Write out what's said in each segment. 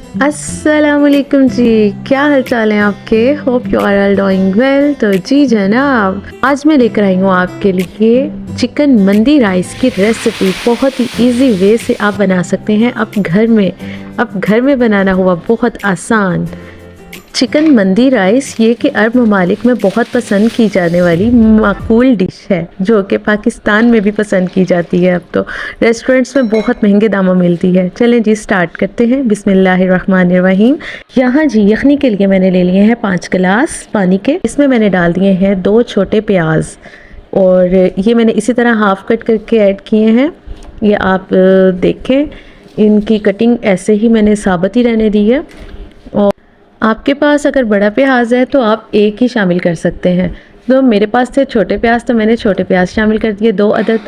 अस्सलाम वालेकुम जी, क्या हाल चाल है आपके? Hope you are all doing well. तो जी जनाब, आज मैं लेकर आई हूँ आपके लिए चिकन मंदी राइस की रेसिपी। बहुत ही इजी वे से आप बना सकते हैं अब घर में बनाना हुआ बहुत आसान चिकन मंदी राइस। ये कि अरब ममालिक में बहुत पसंद की जाने वाली माकूल डिश है, जो कि पाकिस्तान में भी पसंद की जाती है। अब तो रेस्टोरेंट्स में बहुत महंगे दामों मिलती है। चलें जी स्टार्ट करते हैं। बिस्मिल्लाहिर्रहमानिर्रहीम। यहाँ जी यखनी के लिए मैंने ले लिए हैं 5 गिलास पानी के। इसमें मैंने डाल दिए हैं 2 छोटे प्याज, और ये मैंने इसी तरह हाफ कट करके ऐड किए हैं। ये आप देखें, इनकी कटिंग ऐसे ही मैंने साबुत ही रहने दी है। और आपके पास अगर बड़ा प्याज है तो आप एक ही शामिल कर सकते हैं। तो मेरे पास थे छोटे प्याज, तो मैंने छोटे प्याज शामिल कर दिए 2 अदद।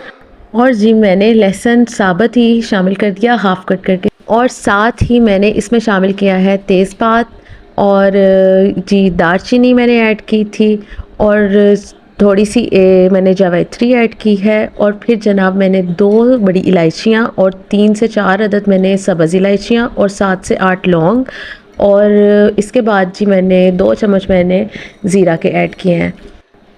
और जी मैंने लहसुन साबुत ही शामिल कर दिया हाफ कट करके। और साथ ही मैंने इसमें शामिल किया है तेज़पात, और जी दालचीनी मैंने ऐड की थी, और थोड़ी सी मैंने जावित्री ऐड की है। और फिर जनाब मैंने 2 बड़ी इलायचियाँ और 3 से 4 अदद मैंने सब्ज़ इलायचियाँ और 7 से 8 लौंग। और इसके बाद जी मैंने 2 चम्मच मैंने ज़ीरा के ऐड किए हैं।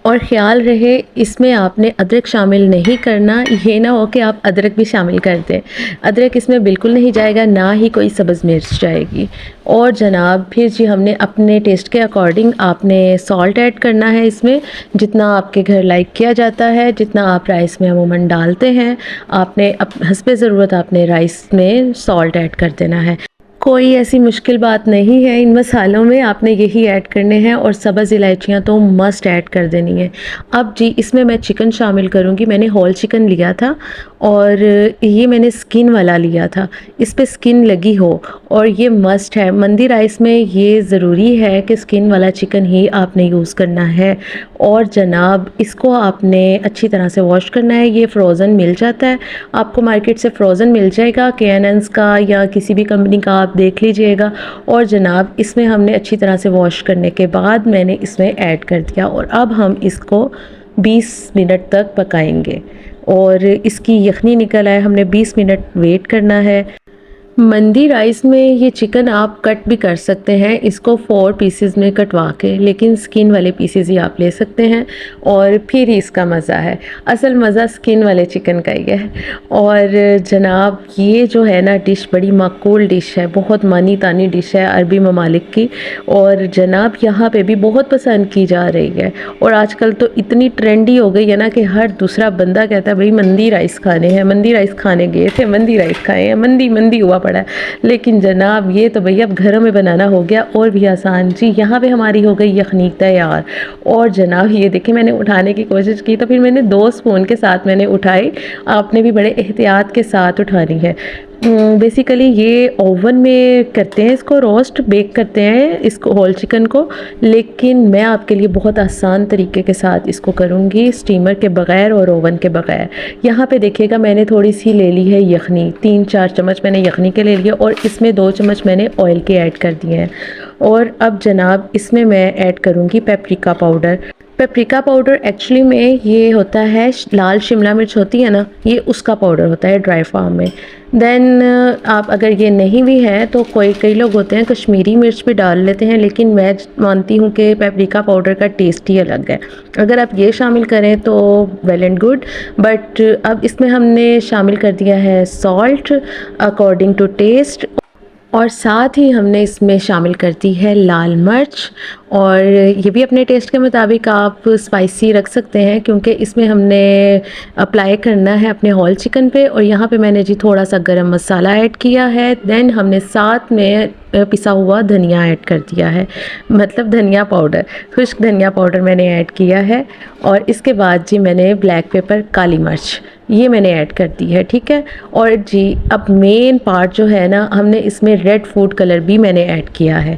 और ख़्याल रहे इसमें आपने अदरक शामिल नहीं करना, ये ना हो कि आप अदरक भी शामिल कर दें। अदरक इसमें बिल्कुल नहीं जाएगा, ना ही कोई सब्ज़ मिर्च जाएगी। और जनाब फिर जी हमने अपने टेस्ट के अकॉर्डिंग आपने सॉल्ट ऐड करना है इसमें, जितना आपके घर लाइक किया जाता है, जितना आप राइस में अमूमन डालते हैं, आपने हस्बे ज़रूरत आपने राइस में सॉल्ट ऐड कर देना है। कोई ऐसी मुश्किल बात नहीं है इन मसालों में, आपने यही ऐड करने हैं। और सब्ज़ इलायचियाँ तो मस्ट ऐड कर देनी है। अब जी इसमें मैं चिकन शामिल करूँगी। मैंने होल चिकन लिया था, और ये मैंने स्किन वाला लिया था। इस पे स्किन लगी हो, और ये मस्ट है मंदी राइस में, ये ज़रूरी है कि स्किन वाला चिकन ही आपने यूज़ करना है। और जनाब इसको आपने अच्छी तरह से वॉश करना है। ये फ़्रोज़न मिल जाता है, आपको मार्केट से फ़्रोज़न मिल जाएगा, K&N's का या किसी भी कंपनी का, आप देख लीजिएगा। और जनाब इसमें हमने अच्छी तरह से वॉश करने के बाद मैंने इसमें ऐड कर दिया, और अब हम इसको 20 मिनट तक पकाएंगे। और इसकी यखनी निकल आए, हमने 20 मिनट वेट करना है। मंदी राइस में ये चिकन आप कट भी कर सकते हैं, इसको 4 पीसेस में कटवा के, लेकिन स्किन वाले पीसेस ही आप ले सकते हैं, और फिर ही इसका मज़ा है। असल मज़ा स्किन वाले चिकन का ही है। और जनाब ये जो है ना डिश बड़ी माकूल डिश है, बहुत मानी तानी डिश है अरबी ममालिक की। और जनाब यहाँ पे भी बहुत पसंद की जा रही है। और आजकल तो इतनी ट्रेंडी हो गई है ना कि हर दूसरा बंदा कहता है भाई मंदी राइस खाने हैं, मंदी राइस खाने गए थे, मंदी राइस खाए हैं, मंदी मंदी हुआ पड़ा है। लेकिन जनाब ये तो भैया अब घरों में बनाना हो गया और भी आसान। जी यहाँ पे हमारी हो गई यखनी तैयार। और जनाब ये देखिए मैंने उठाने की कोशिश की, तो फिर मैंने 2 स्पून के साथ मैंने उठाई। आपने भी बड़े एहतियात के साथ उठानी है। बेसिकली ये ओवन में करते हैं, इसको रोस्ट बेक करते हैं इसको, होल चिकन को। लेकिन मैं आपके लिए बहुत आसान तरीके के साथ इसको करूँगी, स्टीमर के बग़ैर और ओवन के बग़ैर। यहाँ पे देखिएगा मैंने थोड़ी सी ले ली है यखनी, 3-4 चम्मच मैंने यखनी के ले लिया, और इसमें 2 चम्मच मैंने ऑयल के ऐड कर दिए हैं। और अब जनाब इसमें मैं ऐड करूँगी paprika powder. Paprika powder actually में ये होता है लाल शिमला मिर्च होती है ना, ये उसका पाउडर होता है ड्राई फार्म में। देन आप अगर ये नहीं भी है तो कई लोग होते हैं कश्मीरी मिर्च भी डाल लेते हैं, लेकिन मैं मानती हूँ कि पेपरिका पाउडर का टेस्ट ही अलग है। अगर आप ये शामिल करें तो वेल एंड गुड। बट अब इसमें हमने शामिल कर दिया है सॉल्ट अकॉर्डिंग टू टेस्ट, और साथ ही हमने इसमें शामिल कर दी है लाल मिर्च। और ये भी अपने टेस्ट के मुताबिक आप स्पाइसी रख सकते हैं, क्योंकि इसमें हमने अप्लाई करना है अपने होल चिकन पे। और यहाँ पे मैंने जी थोड़ा सा गरम मसाला ऐड किया है। देन हमने साथ में पिसा हुआ धनिया ऐड कर दिया है, मतलब धनिया पाउडर, खुश्क धनिया पाउडर मैंने ऐड किया है। और इसके बाद जी मैंने ब्लैक पेपर, काली मिर्च, ये मैंने ऐड कर दी है, ठीक है। और जी अब मेन पार्ट जो है ना, हमने इसमें रेड फूड कलर भी मैंने ऐड किया है।